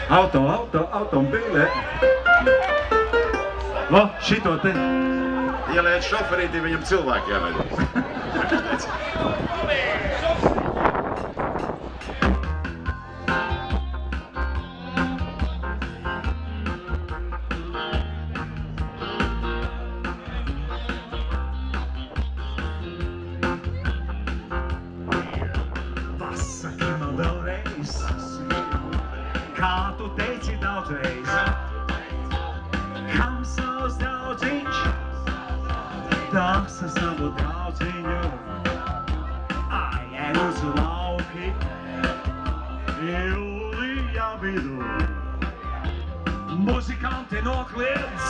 Automobīle. Lo, šito te. Ieliec šoferītī, viņam cilvēki jāveido. Pasaki man vēlreiz, kā tu teici daudzreiz, kam savs daudziņš, tas ar savu daudziņu, aiet uz lauki, jūlijā vidū. Muzikanti nokliedz,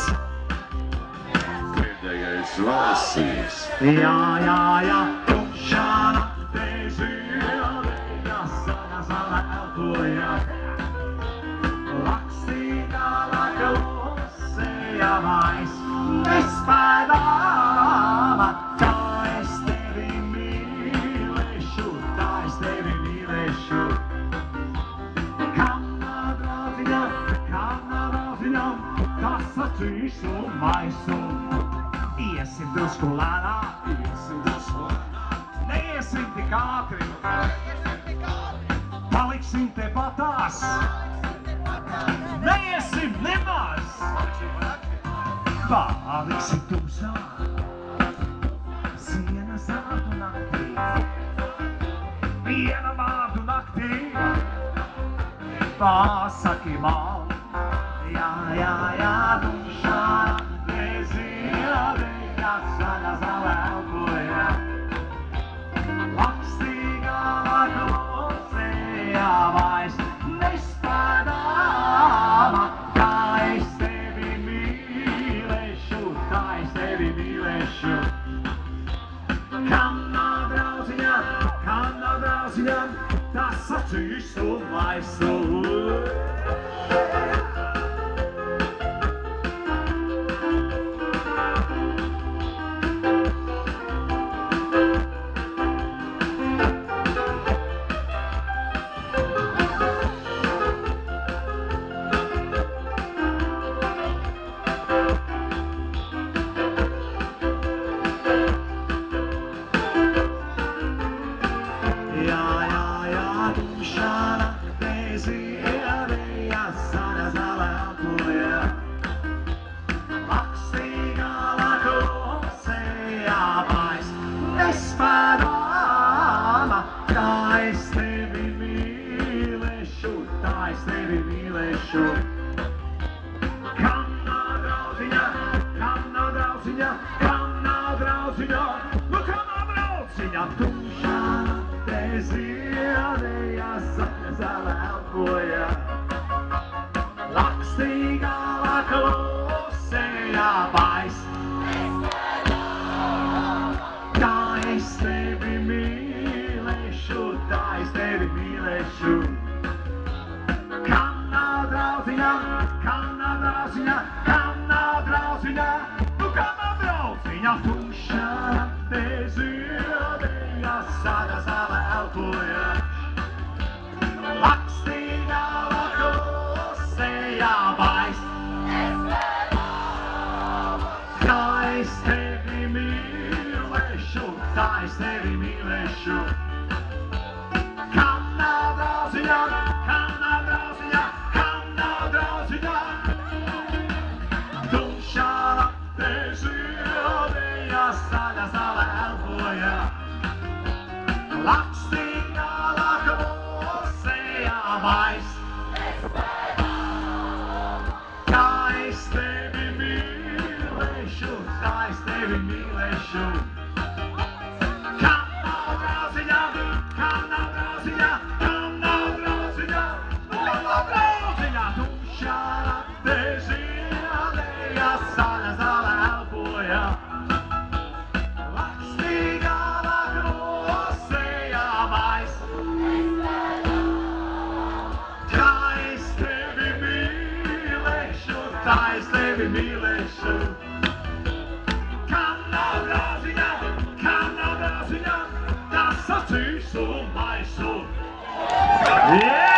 Pēdējais valsīs. jā, tumšā naktī ziemeļā saga zala elpoja. Lakstīgā laka losēja mais nespēdāma. Tā es tevi mīlēšu, Kam nav draudziņam, tas acīs un maisu. Iesim drusku lēnā, neiesim tik ātri, paliksim te patās, neiesim nemaz, paliksim tumsā, sienas vārdu naktī, viena vārdu naktī, pasaki man, jā, tumšā naktī ziemeļā saga zala elpoja. Lakstīgā laka losēja mais nespēdāma. Tā es tevi mīlēšu, Kam nav draudziņam, tas acīs un maisu. Tumšā naktī ziemeļā saga zala elpoja. Lakstīgā laka losēja mais nespēdāma. Tā es tevi mīlēšu, Kam nav draudziņa, tumšā naktī ziemeļā saga zala elpoja. Lakstīgā laka losēja mais tā es tevi mīlēšu, Kam nav draudziņa, tumšā naktī ziemeļā saga zala elpoja. Lakstīgā laka losēja mais tā es tevi mīlēšu, Kam nav draudziņa, tumšā naktī ziemeļā saga zala elpoja. Lakstīgā laka losēja mais tā es tevi mīlēšu, Kam nav draudziņa, tumšā naktī ziemeļā saga zala elpoja. Lakstīgā laka losēja mais tā es tevi mīlēšu, Kam nav draudziņa, tas acīs un maisu. Yeah!